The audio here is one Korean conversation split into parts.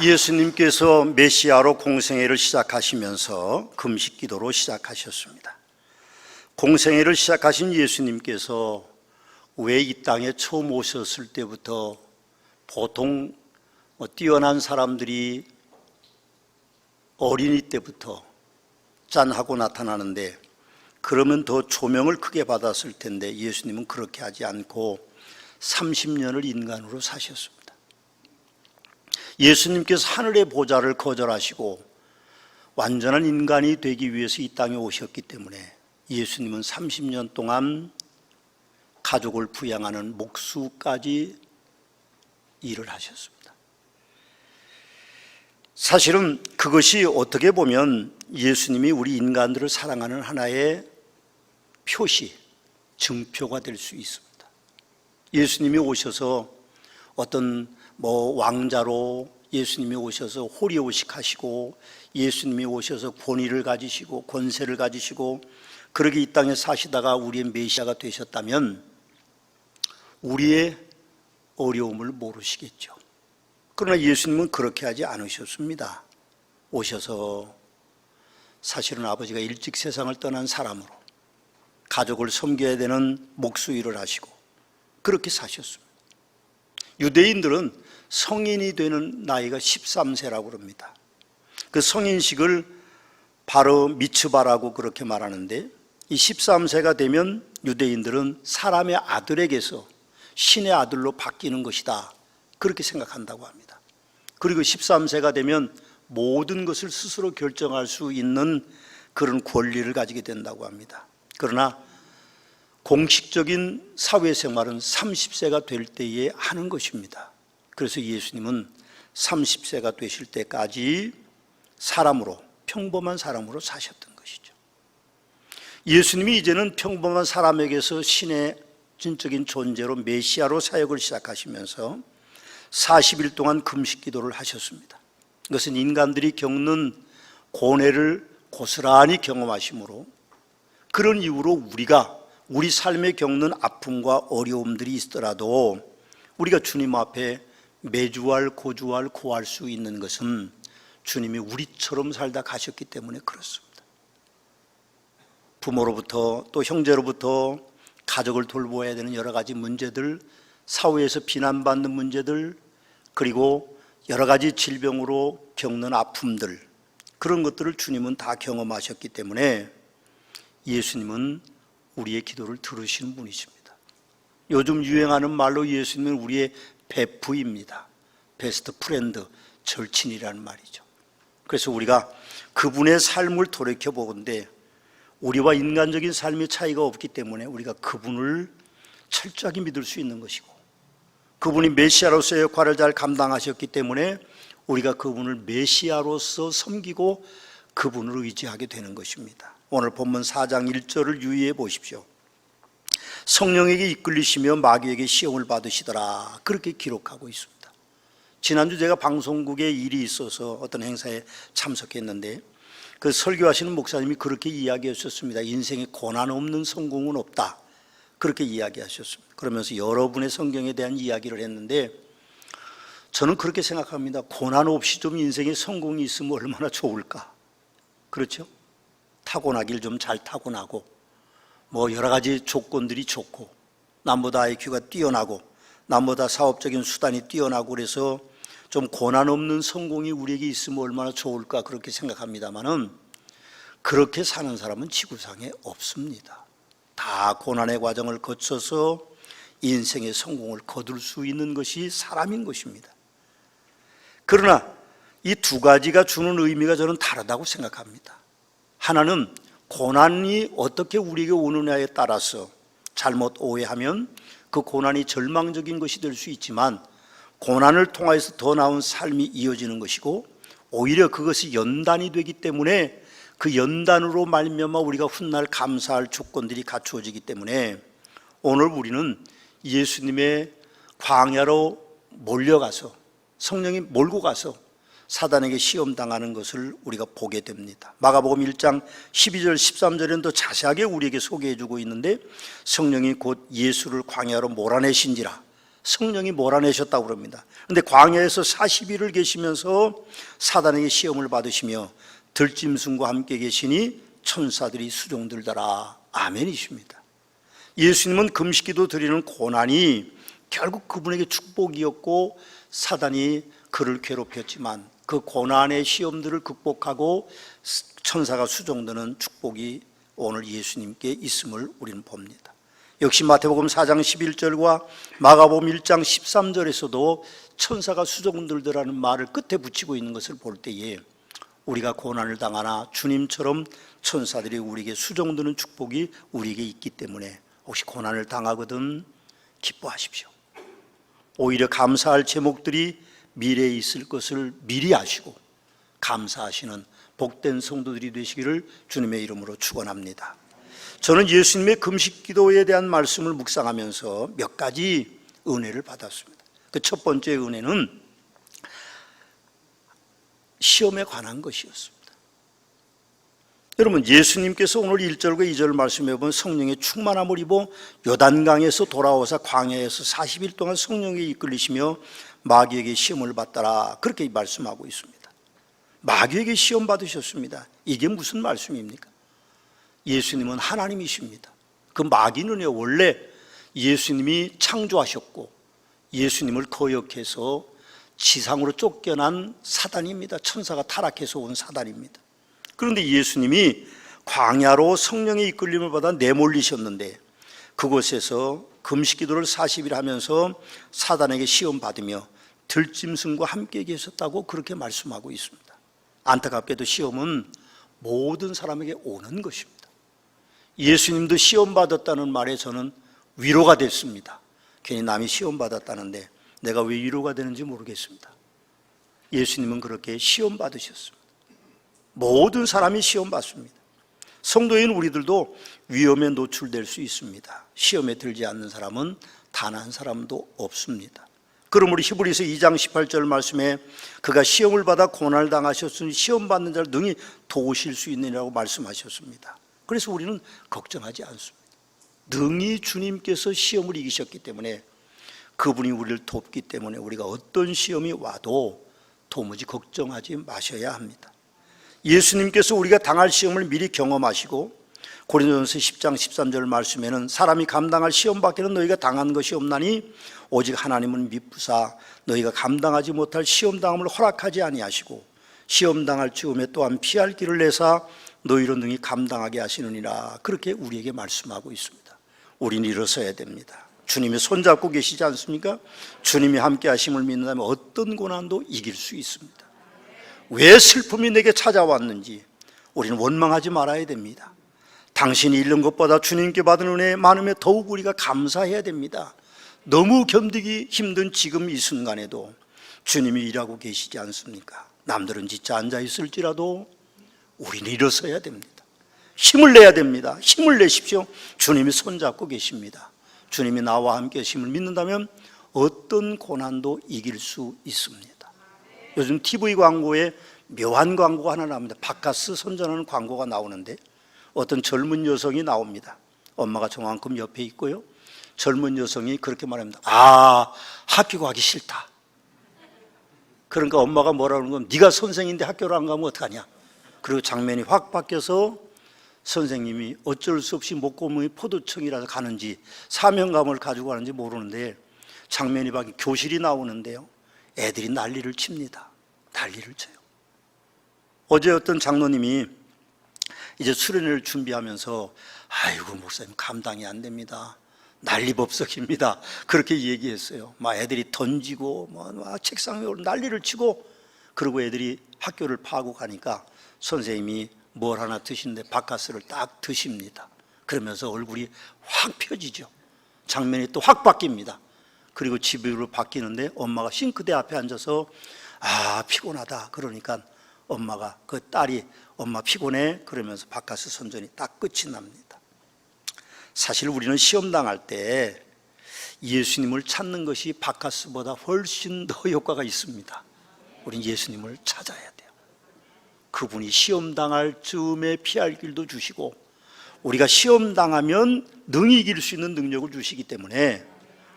예수님께서 메시아로 공생애를 시작하시면서 금식기도로 시작하셨습니다. 공생애를 시작하신 예수님께서 왜 이 땅에 처음 오셨을 때부터 보통 뛰어난 사람들이 어린이 때부터 짠하고 나타나는데, 그러면 더 조명을 크게 받았을 텐데 예수님은 그렇게 하지 않고 30년을 인간으로 사셨습니다. 예수님께서 하늘의 보좌를 거절하시고 완전한 인간이 되기 위해서 이 땅에 오셨기 때문에 예수님은 30년 동안 가족을 부양하는 목수까지 일을 하셨습니다. 사실은 그것이 어떻게 보면 예수님이 우리 인간들을 사랑하는 하나의 표시, 증표가 될 수 있습니다. 예수님이 오셔서 어떤 왕자로 예수님이 오셔서 호리호식하시고, 예수님이 오셔서 권위를 가지시고 권세를 가지시고 그렇게 이 땅에 사시다가 우리의 메시아가 되셨다면 우리의 어려움을 모르시겠죠. 그러나 예수님은 그렇게 하지 않으셨습니다. 오셔서 사실은 아버지가 일찍 세상을 떠난 사람으로 가족을 섬겨야 되는 목수 일을 하시고 그렇게 사셨습니다. 유대인들은 성인이 되는 나이가 13세라고 합니다. 그 성인식을 바로 미츠바라고 그렇게 말하는데, 이 13세가 되면 유대인들은 사람의 아들에게서 신의 아들로 바뀌는 것이다, 그렇게 생각한다고 합니다. 그리고 13세가 되면 모든 것을 스스로 결정할 수 있는 그런 권리를 가지게 된다고 합니다. 그러나 공식적인 사회생활은 30세가 될 때에 하는 것입니다. 그래서 예수님은 30세가 되실 때까지 사람으로, 평범한 사람으로 사셨던 것이죠. 예수님이 이제는 평범한 사람에게서 신의 진적인 존재로 메시아로 사역을 시작하시면서 40일 동안 금식기도를 하셨습니다. 이것은 인간들이 겪는 고뇌를 고스란히 경험하시므로, 그런 이유로 우리 삶에 겪는 아픔과 어려움들이 있더라도 우리가 주님 앞에 매주할, 고주할, 고할 수 있는 것은 주님이 우리처럼 살다 가셨기 때문에 그렇습니다. 부모로부터 또 형제로부터 가족을 돌보아야 되는 여러 가지 문제들, 사회에서 비난받는 문제들, 그리고 여러 가지 질병으로 겪는 아픔들, 그런 것들을 주님은 다 경험하셨기 때문에 예수님은 우리의 기도를 들으시는 분이십니다. 요즘 유행하는 말로 예수님은 우리의 베프입니다. 베스트 프렌드, 절친이라는 말이죠. 그래서 우리가 그분의 삶을 돌이켜보건대 우리와 인간적인 삶의 차이가 없기 때문에 우리가 그분을 철저하게 믿을 수 있는 것이고, 그분이 메시아로서의 역할을 잘 감당하셨기 때문에 우리가 그분을 메시아로서 섬기고 그분을 의지하게 되는 것입니다. 오늘 본문 4장 1절을 유의해 보십시오. 성령에게 이끌리시며 마귀에게 시험을 받으시더라, 그렇게 기록하고 있습니다. 지난주 제가 방송국에 일이 있어서 어떤 행사에 참석했는데, 그 설교하시는 목사님이 그렇게 이야기하셨습니다. 인생에 고난 없는 성공은 없다, 그렇게 이야기하셨습니다. 그러면서 여러분의 성경에 대한 이야기를 했는데, 저는 그렇게 생각합니다. 고난 없이 좀 인생에 성공이 있으면 얼마나 좋을까. 그렇죠? 타고나길 좀 잘 타고나고, 여러 가지 조건들이 좋고, 남보다 IQ가 뛰어나고, 남보다 사업적인 수단이 뛰어나고, 그래서 좀 고난 없는 성공이 우리에게 있으면 얼마나 좋을까, 그렇게 생각합니다만은 그렇게 사는 사람은 지구상에 없습니다. 다 고난의 과정을 거쳐서 인생의 성공을 거둘 수 있는 것이 사람인 것입니다. 그러나 이 두 가지가 주는 의미가 저는 다르다고 생각합니다. 하나는 고난이 어떻게 우리에게 오느냐에 따라서 잘못 오해하면 그 고난이 절망적인 것이 될 수 있지만, 고난을 통해서 더 나은 삶이 이어지는 것이고, 오히려 그것이 연단이 되기 때문에 그 연단으로 말미암아 우리가 훗날 감사할 조건들이 갖추어지기 때문에, 오늘 우리는 예수님의 광야로 몰려가서, 성령이 몰고 가서 사단에게 시험당하는 것을 우리가 보게 됩니다. 마가복음 1장 12절 13절에는 더 자세하게 우리에게 소개해 주고 있는데, 성령이 곧 예수를 광야로 몰아내신지라 성령이 몰아내셨다고 그럽니다. 그런데 광야에서 40일을 계시면서 사단에게 시험을 받으시며 들짐승과 함께 계시니 천사들이 수종들더라. 아멘이십니다. 예수님은 금식기도 드리는 고난이 결국 그분에게 축복이었고 사단이 그를 괴롭혔지만 그 고난의 시험들을 극복하고 천사가 수종드는 축복이 오늘 예수님께 있음을 우리는 봅니다. 역시 마태복음 4장 11절과 마가복음 1장 13절에서도 천사가 수종들더라는 말을 끝에 붙이고 있는 것을 볼 때에 우리가 고난을 당하나 주님처럼 천사들이 우리에게 수종드는 축복이 우리에게 있기 때문에 혹시 고난을 당하거든 기뻐하십시오. 오히려 감사할 제목들이 미래에 있을 것을 미리 아시고 감사하시는 복된 성도들이 되시기를 주님의 이름으로 축원합니다. 저는 예수님의 금식 기도에 대한 말씀을 묵상하면서 몇 가지 은혜를 받았습니다. 그 첫 번째 은혜는 시험에 관한 것이었습니다. 여러분, 예수님께서 오늘 1절과 2절 말씀해 보면 성령의 충만함을 입어 요단강에서 돌아오사 광야에서 40일 동안 성령에 이끌리시며 마귀에게 시험을 받더라, 그렇게 말씀하고 있습니다. 마귀에게 시험 받으셨습니다. 이게 무슨 말씀입니까? 예수님은 하나님이십니다. 그 마귀는 원래 예수님이 창조하셨고 예수님을 거역해서 지상으로 쫓겨난 사단입니다. 천사가 타락해서 온 사단입니다. 그런데 예수님이 광야로 성령의 이끌림을 받아 내몰리셨는데 그곳에서 금식기도를 40일 하면서 사단에게 시험 받으며 들짐승과 함께 계셨다고 그렇게 말씀하고 있습니다. 안타깝게도 시험은 모든 사람에게 오는 것입니다. 예수님도 시험 받았다는 말에 저는 위로가 됐습니다. 괜히 남이 시험 받았다는데 내가 왜 위로가 되는지 모르겠습니다. 예수님은 그렇게 시험 받으셨습니다. 모든 사람이 시험 받습니다. 성도인 우리들도 위험에 노출될 수 있습니다. 시험에 들지 않는 사람은 단 한 사람도 없습니다. 그러므로 히브리서 2장 18절 말씀에 그가 시험을 받아 고난을 당하셨으니 시험 받는 자를 능히 도우실 수 있느냐고 말씀하셨습니다. 그래서 우리는 걱정하지 않습니다. 능히 주님께서 시험을 이기셨기 때문에 그분이 우리를 돕기 때문에 우리가 어떤 시험이 와도 도무지 걱정하지 마셔야 합니다. 예수님께서 우리가 당할 시험을 미리 경험하시고 고린도전서 10장 13절 말씀에는 사람이 감당할 시험 밖에는 너희가 당한 것이 없나니 오직 하나님은 미쁘사 너희가 감당하지 못할 시험 당함을 허락하지 아니하시고 시험 당할 즈음에 또한 피할 길을 내사 너희로 능히 감당하게 하시느니라, 그렇게 우리에게 말씀하고 있습니다. 우리는 일어서야 됩니다. 주님이 손잡고 계시지 않습니까? 주님이 함께 하심을 믿는다면 어떤 고난도 이길 수 있습니다. 왜 슬픔이 내게 찾아왔는지 우리는 원망하지 말아야 됩니다. 당신이 잃는 것보다 주님께 받은 은혜 많음에 더욱 우리가 감사해야 됩니다. 너무 견디기 힘든 지금 이 순간에도 주님이 일하고 계시지 않습니까? 남들은 진짜 앉아 있을지라도 우리는 일어서야 됩니다. 힘을 내야 됩니다. 힘을 내십시오. 주님이 손잡고 계십니다. 주님이 나와 함께 하심을 믿는다면 어떤 고난도 이길 수 있습니다. 요즘 TV 광고에 묘한 광고가 하나 나옵니다. 바카스 선전하는 광고가 나오는데 어떤 젊은 여성이 나옵니다. 엄마가 저만큼 옆에 있고요. 젊은 여성이 그렇게 말합니다. 학교 가기 싫다. 그러니까 엄마가 뭐라는 건 네가 선생인데 학교를 안 가면 어떡하냐. 그리고 장면이 확 바뀌어서 선생님이 어쩔 수 없이 목구멍이 포도청이라서 가는지 사명감을 가지고 가는지 모르는데 장면이 바뀌어 교실이 나오는데요. 애들이 난리를 칩니다. 난리를 쳐요. 어제 어떤 장로님이 이제 수련회를 준비하면서 아이고 목사님 감당이 안 됩니다. 난리법석입니다. 그렇게 얘기했어요. 막 애들이 던지고 막 책상 위로 난리를 치고 그리고 애들이 학교를 파고 가니까 선생님이 뭘 하나 드시는데 바카스를 딱 드십니다. 그러면서 얼굴이 확 펴지죠. 장면이 또 확 바뀝니다. 그리고 집으로 바뀌는데 엄마가 싱크대 앞에 앉아서 피곤하다 그러니까 엄마가 그 딸이 엄마 피곤해 그러면서 바카스 선전이 딱 끝이 납니다. 사실 우리는 시험 당할 때 예수님을 찾는 것이 바카스보다 훨씬 더 효과가 있습니다. 우리는 예수님을 찾아야 돼요. 그분이 시험 당할 즈음에 피할 길도 주시고 우리가 시험 당하면 능히 이길 수 있는 능력을 주시기 때문에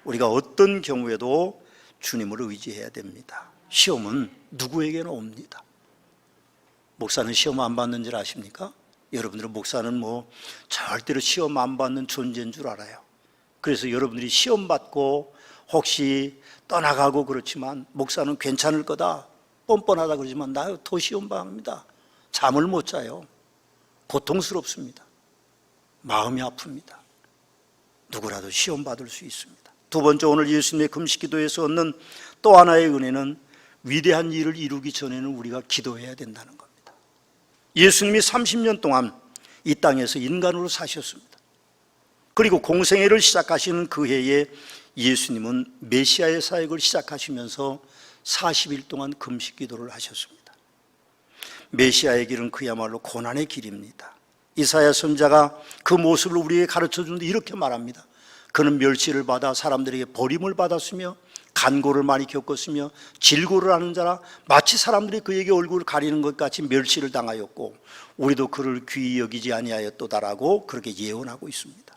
우리가 어떤 경우에도 주님을 의지해야 됩니다. 시험은 누구에게나 옵니다. 목사는 시험 안 받는 줄 아십니까? 여러분들은 목사는 절대로 시험 안 받는 존재인 줄 알아요. 그래서 여러분들이 시험 받고 혹시 떠나가고 그렇지만 목사는 괜찮을 거다, 뻔뻔하다 그러지만 나 더 시험 당합니다. 잠을 못 자요. 고통스럽습니다. 마음이 아픕니다. 누구라도 시험 받을 수 있습니다. 두 번째, 오늘 예수님의 금식기도에서 얻는 또 하나의 은혜는 위대한 일을 이루기 전에는 우리가 기도해야 된다는 겁니다. 예수님이 30년 동안 이 땅에서 인간으로 사셨습니다. 그리고 공생애를 시작하시는 그 해에 예수님은 메시아의 사역을 시작하시면서 40일 동안 금식기도를 하셨습니다. 메시아의 길은 그야말로 고난의 길입니다. 이사야 선지자가 그 모습을 우리에게 가르쳐 주는데 이렇게 말합니다. 그는 멸시를 받아 사람들에게 버림을 받았으며 간고를 많이 겪었으며 질고를 하는 자라 마치 사람들이 그에게 얼굴을 가리는 것 같이 멸시를 당하였고 우리도 그를 귀히 여기지 아니하였도다라고 그렇게 예언하고 있습니다.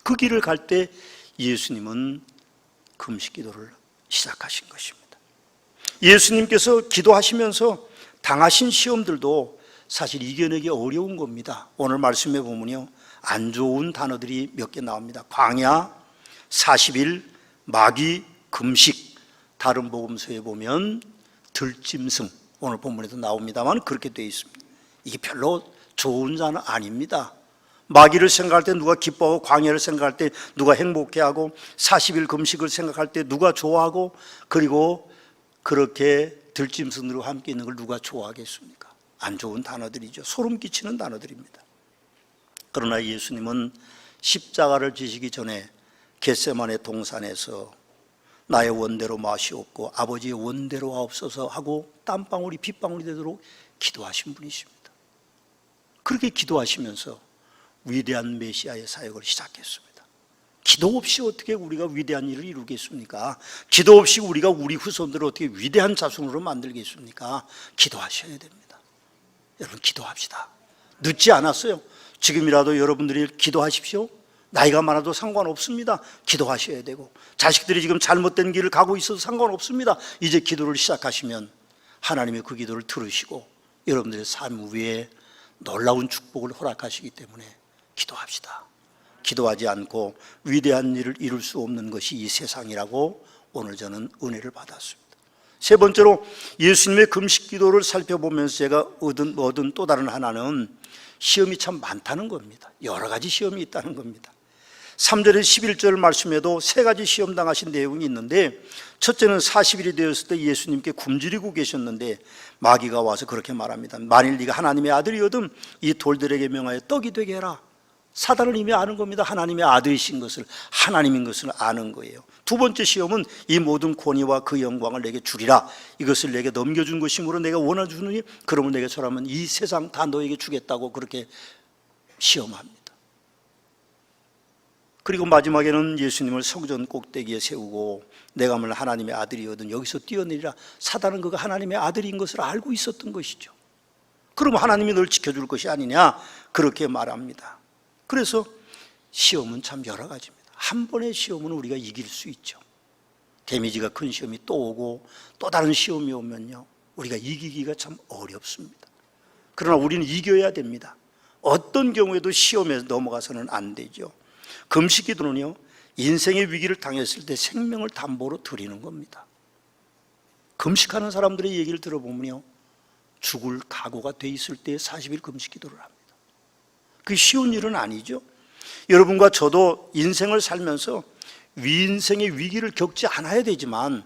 그 길을 갈 때 예수님은 금식기도를 시작하신 것입니다. 예수님께서 기도하시면서 당하신 시험들도 사실 이겨내기 어려운 겁니다. 오늘 말씀해 보면요, 안 좋은 단어들이 몇 개 나옵니다. 광야, 40일, 마귀, 금식. 다른 복음서에 보면 들짐승, 오늘 본문에도 나옵니다만 그렇게 되어 있습니다. 이게 별로 좋은 자는 아닙니다. 마귀를 생각할 때 누가 기뻐하고 광야를 생각할 때 누가 행복해하고 40일 금식을 생각할 때 누가 좋아하고 그리고 그렇게 들짐승들과 함께 있는 걸 누가 좋아하겠습니까? 안 좋은 단어들이죠. 소름 끼치는 단어들입니다. 그러나 예수님은 십자가를 지시기 전에 겟세마네 동산에서 나의 원대로 마시옵고 아버지의 원대로 하옵소서 하고 땀방울이 핏방울이 되도록 기도하신 분이십니다. 그렇게 기도하시면서 위대한 메시아의 사역을 시작했습니다. 기도 없이 어떻게 우리가 위대한 일을 이루겠습니까? 기도 없이 우리가 우리 후손들을 어떻게 위대한 자손으로 만들겠습니까? 기도하셔야 됩니다. 여러분, 기도합시다. 늦지 않았어요. 지금이라도 여러분들이 기도하십시오. 나이가 많아도 상관없습니다. 기도하셔야 되고, 자식들이 지금 잘못된 길을 가고 있어도 상관없습니다. 이제 기도를 시작하시면 하나님의 그 기도를 들으시고 여러분들의 삶 위에 놀라운 축복을 허락하시기 때문에 기도합시다. 기도하지 않고 위대한 일을 이룰 수 없는 것이 이 세상이라고 오늘 저는 은혜를 받았습니다. 세 번째로 예수님의 금식 기도를 살펴보면서 제가 얻은 또 다른 하나는 시험이 참 많다는 겁니다. 여러 가지 시험이 있다는 겁니다. 3절에 11절 말씀에도 세 가지 시험 당하신 내용이 있는데, 첫째는 40일이 되었을 때 예수님께 굶주리고 계셨는데 마귀가 와서 그렇게 말합니다. 만일 네가 하나님의 아들이거든 이 돌들에게 명하여 떡이 되게 해라. 사단은 이미 아는 겁니다. 하나님의 아들이신 것을, 하나님인 것을 아는 거예요. 두 번째 시험은 이 모든 권위와 그 영광을 내게 주리라. 이것을 내게 넘겨준 것이므로 내가 원하주느니 그러면 내게 절하면 이 세상 다 너에게 주겠다고 그렇게 시험합니다. 그리고 마지막에는 예수님을 성전 꼭대기에 세우고 내가 말 하나님의 아들이거든 여기서 뛰어내리라. 사단은 그가 하나님의 아들인 것을 알고 있었던 것이죠. 그럼 하나님이 널 지켜줄 것이 아니냐 그렇게 말합니다. 그래서 시험은 참 여러 가지입니다. 한 번의 시험은 우리가 이길 수 있죠. 데미지가 큰 시험이 또 오고 또 다른 시험이 오면요, 우리가 이기기가 참 어렵습니다. 그러나 우리는 이겨야 됩니다. 어떤 경우에도 시험에 넘어가서는 안 되죠. 금식기도는요, 인생의 위기를 당했을 때 생명을 담보로 드리는 겁니다. 금식하는 사람들의 얘기를 들어보면요, 죽을 각오가 돼 있을 때 40일 금식기도를 합니다. 그게 쉬운 일은 아니죠. 여러분과 저도 인생을 살면서 인생의 위기를 겪지 않아야 되지만,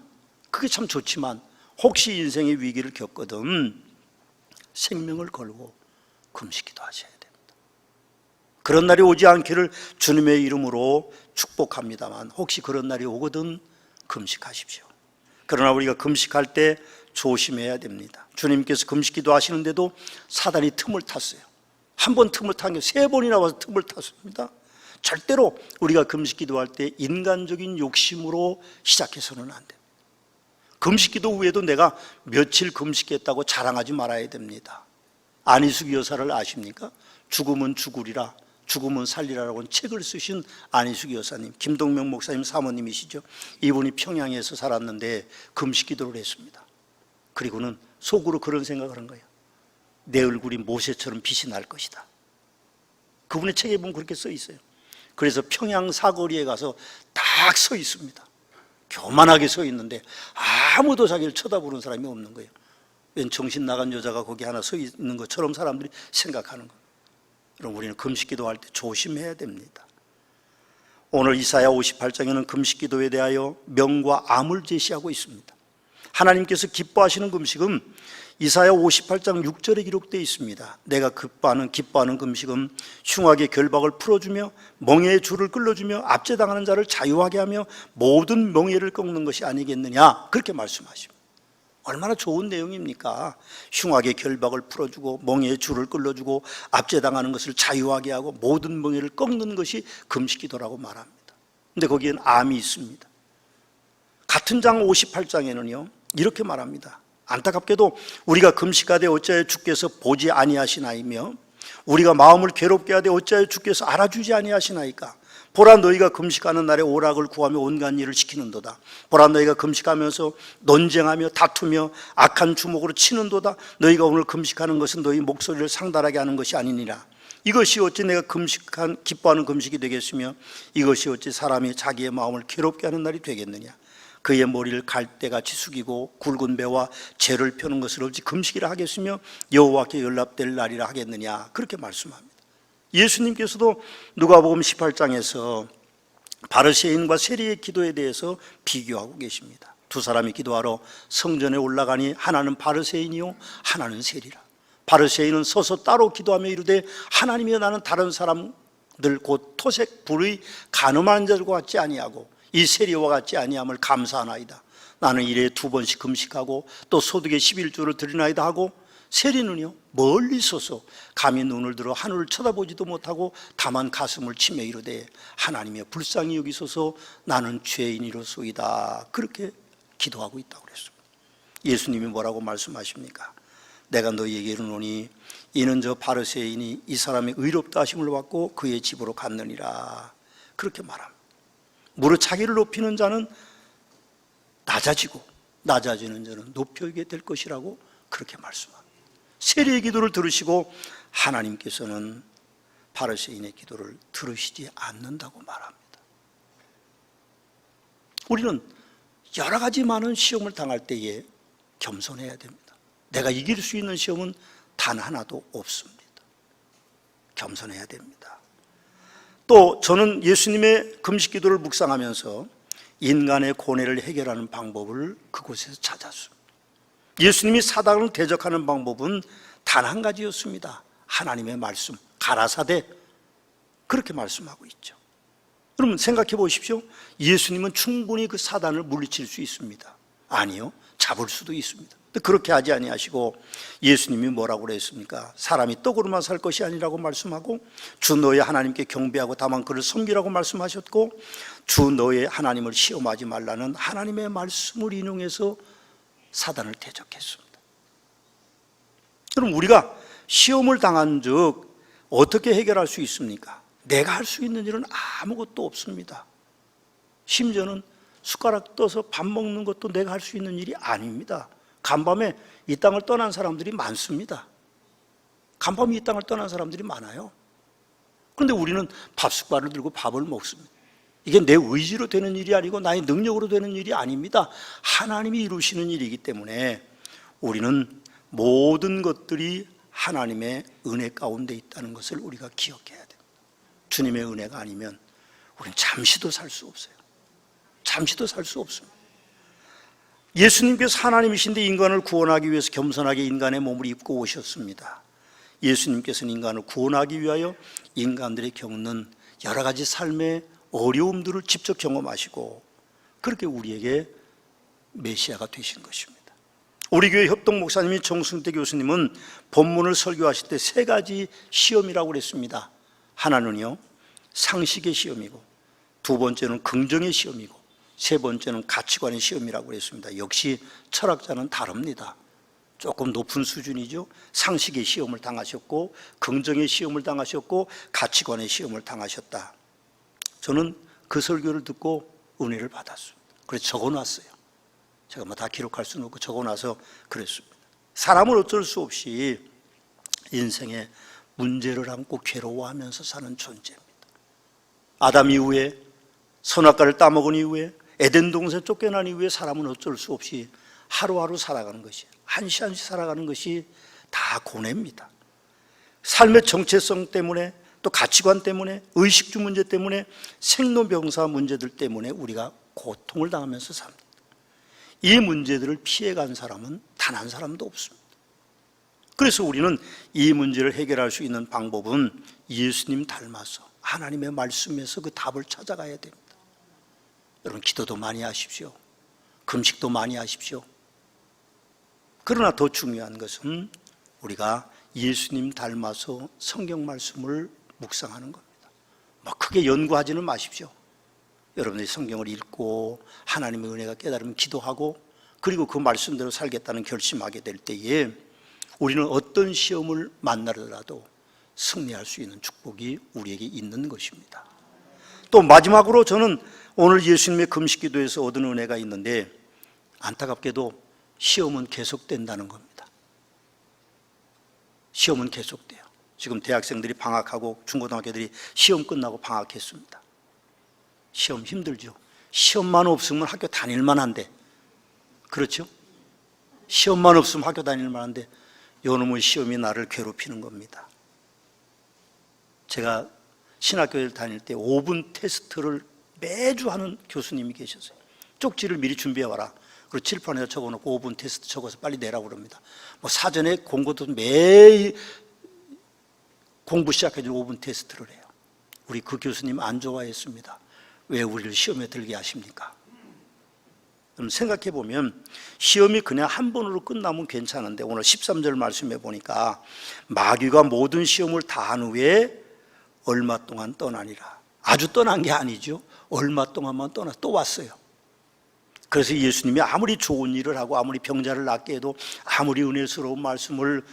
그게 참 좋지만 혹시 인생의 위기를 겪거든 생명을 걸고 금식기도 하셔야 됩니다. 그런 날이 오지 않기를 주님의 이름으로 축복합니다만 혹시 그런 날이 오거든 금식하십시오. 그러나 우리가 금식할 때 조심해야 됩니다. 주님께서 금식기도 하시는데도 사단이 틈을 탔어요. 한 번 틈을 탄 게 3번이나 와서 틈을 탔습니다. 절대로 우리가 금식기도할 때 인간적인 욕심으로 시작해서는 안 됩니다. 금식기도 후에도 내가 며칠 금식했다고 자랑하지 말아야 됩니다. 안희숙 여사를 아십니까? 죽으면 죽으리라, 죽으면 살리라라고 책을 쓰신 안희숙 여사님, 김동명 목사님 사모님이시죠. 이분이 평양에서 살았는데 금식 기도를 했습니다. 그리고는 속으로 그런 생각을 한 거예요. 내 얼굴이 모세처럼 빛이 날 것이다. 그분의 책에 보면 그렇게 써 있어요. 그래서 평양 사거리에 가서 딱 서 있습니다. 교만하게 서 있는데 아무도 자기를 쳐다보는 사람이 없는 거예요. 웬 정신 나간 여자가 거기 하나 서 있는 것처럼 사람들이 생각하는 거예요. 그럼 우리는 금식기도 할 때 조심해야 됩니다. 오늘 이사야 58장에는 금식기도에 대하여 명과 암을 제시하고 있습니다. 하나님께서 기뻐하시는 금식은 이사야 58장 6절에 기록되어 있습니다. 내가 기뻐하는 금식은 흉악의 결박을 풀어주며 멍에의 줄을 끌어주며 압제당하는 자를 자유하게 하며 모든 멍에를 꺾는 것이 아니겠느냐, 그렇게 말씀하십니다. 얼마나 좋은 내용입니까? 흉악의 결박을 풀어주고 멍에의 줄을 끌어주고 압제당하는 것을 자유하게 하고 모든 멍에를 꺾는 것이 금식기도라고 말합니다. 그런데 거기엔 암이 있습니다. 같은 장 58장에는요 이렇게 말합니다. 안타깝게도 우리가 금식하되 어찌하여 주께서 보지 아니하시나이며 우리가 마음을 괴롭게 하되 어찌하여 주께서 알아주지 아니하시나이까. 보라, 너희가 금식하는 날에 오락을 구하며 온갖 일을 시키는도다. 보라, 너희가 금식하면서 논쟁하며 다투며 악한 주먹으로 치는도다. 너희가 오늘 금식하는 것은 너희 목소리를 상달하게 하는 것이 아니니라. 이것이 어찌 내가 기뻐하는 금식이 되겠으며 이것이 어찌 사람이 자기의 마음을 괴롭게 하는 날이 되겠느냐. 그의 머리를 갈대같이 숙이고 굵은 배와 재를 펴는 것을 어찌 금식이라 하겠으며 여호와께 연락될 날이라 하겠느냐, 그렇게 말씀합니다. 예수님께서도 누가복음 18장에서 바리새인과 세리의 기도에 대해서 비교하고 계십니다. 두 사람이 기도하러 성전에 올라가니 하나는 바리새인이요 하나는 세리라. 바리새인은 서서 따로 기도하며 이르되 하나님이여, 나는 다른 사람들 곧 토색 불의 간음하는 자들과 같지 아니하고 이 세리와 같지 아니함을 감사하나이다. 나는 일에 2번씩 금식하고 또 소득의 11조를 드리나이다 하고, 세리는요 멀리 서서 감히 눈을 들어 하늘을 쳐다보지도 못하고 다만 가슴을 치며 이르되 하나님이여, 불쌍히 여기소서, 나는 죄인이로소이다. 그렇게 기도하고 있다고 그랬습니다. 예수님이 뭐라고 말씀하십니까? 내가 너희에게 이르노니 이는 저 바리새인이 이 사람의 의롭다 하심을 받고 그의 집으로 갔느니라. 그렇게 말합니다. 무릇 자기를 높이는 자는 낮아지고 낮아지는 자는 높여지게 될 것이라고 그렇게 말씀합니다. 세리의 기도를 들으시고 하나님께서는 바리새인의 기도를 들으시지 않는다고 말합니다. 우리는 여러 가지 많은 시험을 당할 때에 겸손해야 됩니다. 내가 이길 수 있는 시험은 단 하나도 없습니다. 겸손해야 됩니다. 또 저는 예수님의 금식기도를 묵상하면서 인간의 고뇌를 해결하는 방법을 그곳에서 찾았습니다. 예수님이 사단을 대적하는 방법은 단 한 가지였습니다. 하나님의 말씀, 가라사대, 그렇게 말씀하고 있죠. 여러분 생각해 보십시오. 예수님은 충분히 그 사단을 물리칠 수 있습니다. 아니요, 잡을 수도 있습니다. 그렇게 하지 아니하시고 예수님이 뭐라고 그랬습니까? 사람이 떡으로만 살 것이 아니라고 말씀하고 주 너의 하나님께 경배하고 다만 그를 섬기라고 말씀하셨고, 주 너의 하나님을 시험하지 말라는 하나님의 말씀을 인용해서 사단을 대적했습니다. 그럼 우리가 시험을 당한 적 어떻게 해결할 수 있습니까? 내가 할 수 있는 일은 아무것도 없습니다. 심지어는 숟가락 떠서 밥 먹는 것도 내가 할 수 있는 일이 아닙니다. 간밤에 이 땅을 떠난 사람들이 많습니다. 간밤에 이 땅을 떠난 사람들이 많아요. 그런데 우리는 밥 숟가락을 들고 밥을 먹습니다. 이게 내 의지로 되는 일이 아니고 나의 능력으로 되는 일이 아닙니다. 하나님이 이루시는 일이기 때문에 우리는 모든 것들이 하나님의 은혜 가운데 있다는 것을 우리가 기억해야 됩니다. 주님의 은혜가 아니면 우리는 잠시도 살 수 없어요. 잠시도 살 수 없습니다. 예수님께서 하나님이신데 인간을 구원하기 위해서 겸손하게 인간의 몸을 입고 오셨습니다. 예수님께서는 인간을 구원하기 위하여 인간들이 겪는 여러 가지 삶의 어려움들을 직접 경험하시고 그렇게 우리에게 메시아가 되신 것입니다. 우리 교회 협동 목사님이 정승태 교수님은 본문을 설교하실 때 3가지 시험이라고 그랬습니다. 하나는요, 상식의 시험이고, 2번째는 긍정의 시험이고, 3번째는 가치관의 시험이라고 그랬습니다. 역시 철학자는 다릅니다. 조금 높은 수준이죠. 상식의 시험을 당하셨고 긍정의 시험을 당하셨고 가치관의 시험을 당하셨다. 저는 그 설교를 듣고 은혜를 받았습니다. 그래서 적어놨어요. 제가 뭐 다 기록할 수는 없고 적어놔서 그랬습니다. 사람은 어쩔 수 없이 인생에 문제를 안고 괴로워하면서 사는 존재입니다. 아담 이후에 선악과를 따먹은 이후에 에덴 동산 쫓겨난 이후에 사람은 어쩔 수 없이 하루하루 살아가는 것이, 한시 한시 살아가는 것이 다 고뇌입니다. 삶의 정체성 때문에, 또 가치관 때문에, 의식주 문제 때문에, 생로병사 문제들 때문에 우리가 고통을 당하면서 삽니다. 이 문제들을 피해간 사람은 단 한 사람도 없습니다. 그래서 우리는 이 문제를 해결할 수 있는 방법은 예수님 닮아서 하나님의 말씀에서 그 답을 찾아가야 됩니다. 여러분, 기도도 많이 하십시오. 금식도 많이 하십시오. 그러나 더 중요한 것은 우리가 예수님 닮아서 성경 말씀을 묵상하는 겁니다. 뭐 크게 연구하지는 마십시오. 여러분들이 성경을 읽고 하나님의 은혜가 깨달으면 기도하고 그리고 그 말씀대로 살겠다는 결심하게 될 때에 우리는 어떤 시험을 만나더라도 승리할 수 있는 축복이 우리에게 있는 것입니다. 또 마지막으로 저는 오늘 예수님의 금식기도에서 얻은 은혜가 있는데, 안타깝게도 시험은 계속된다는 겁니다. 시험은 계속돼요. 지금 대학생들이 방학하고 중고등학교들이 시험 끝나고 방학했습니다. 시험 힘들죠. 시험만 없으면 학교 다닐만 한데, 그렇죠? 시험만 없으면 학교 다닐만 한데 요놈의 시험이 나를 괴롭히는 겁니다. 제가 신학교를 다닐 때 5분 테스트를 매주 하는 교수님이 계셨어요. 쪽지를 미리 준비해와라. 그리고 칠판에다 적어놓고 5분 테스트 적어서 빨리 내라고 그럽니다. 뭐 사전에 공고도 매일 공부 시작해주고 5분 테스트를 해요. 우리 그 교수님 안 좋아했습니다. 왜 우리를 시험에 들게 하십니까? 그럼 생각해 보면 시험이 그냥 한 번으로 끝나면 괜찮은데, 오늘 13절 말씀해 보니까 마귀가 모든 시험을 다 한 후에 얼마 동안 떠나니라. 아주 떠난 게 아니죠. 얼마 동안만 떠나 또 왔어요. 그래서 예수님이 아무리 좋은 일을 하고 아무리 병자를 낫게 해도 아무리 은혜스러운 말씀을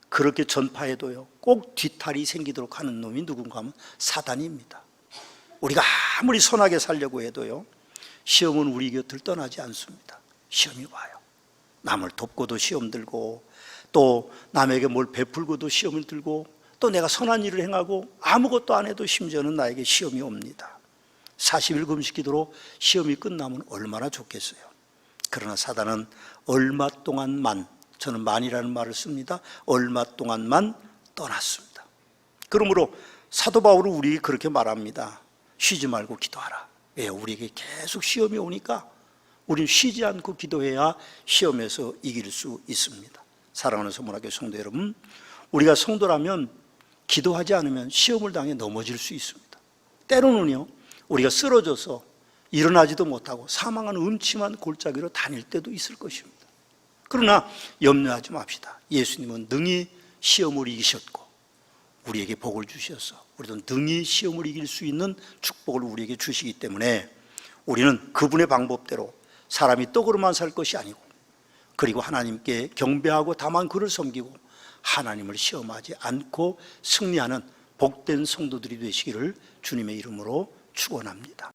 그렇게 전파해도요, 꼭 뒤탈이 생기도록 하는 놈이 누군가 하면 사단입니다. 우리가 아무리 선하게 살려고 해도요, 시험은 우리 곁을 떠나지 않습니다. 시험이 와요. 남을 돕고도 시험 들고, 또 남에게 뭘 베풀고도 시험을 들고, 또 내가 선한 일을 행하고 아무것도 안 해도 심지어는 나에게 시험이 옵니다. 40일 금식 기도로 시험이 끝나면 얼마나 좋겠어요. 그러나 사단은 얼마 동안만, 저는 만이라는 말을 씁니다. 얼마 동안만 떠났습니다. 그러므로 사도 바울은 우리에게 그렇게 말합니다. 쉬지 말고 기도하라. 왜요? 우리에게 계속 시험이 오니까 우리는 쉬지 않고 기도해야 시험에서 이길 수 있습니다. 사랑하는 서문학교 성도 여러분, 우리가 성도라면 기도하지 않으면 시험을 당해 넘어질 수 있습니다. 때로는요, 우리가 쓰러져서 일어나지도 못하고 사망하는 음침한 골짜기로 다닐 때도 있을 것입니다. 그러나 염려하지 맙시다. 예수님은 능히 시험을 이기셨고 우리에게 복을 주셔서 우리도 능히 시험을 이길 수 있는 축복을 우리에게 주시기 때문에 우리는 그분의 방법대로 사람이 떡으로만 살 것이 아니고, 그리고 하나님께 경배하고 다만 그를 섬기고 하나님을 시험하지 않고 승리하는 복된 성도들이 되시기를 주님의 이름으로 축원합니다.